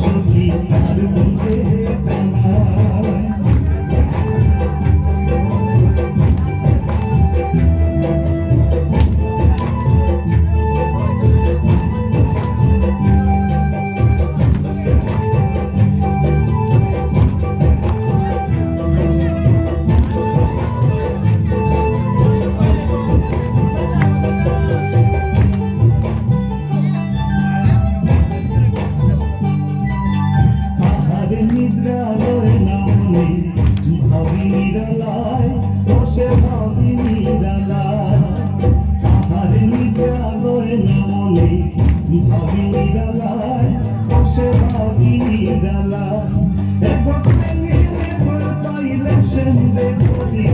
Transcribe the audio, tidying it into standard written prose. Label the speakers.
Speaker 1: সখী তার বুকে ফেলায় নিদ্রালয় নামনে ভাবি নিরালায় বসে ভাবি নিরালায় আহার নিদ্রালয় নামনে ভাবি নিরালায় বসে ভাবি নিরালায় এক বছর পাইলে সেন্দে করি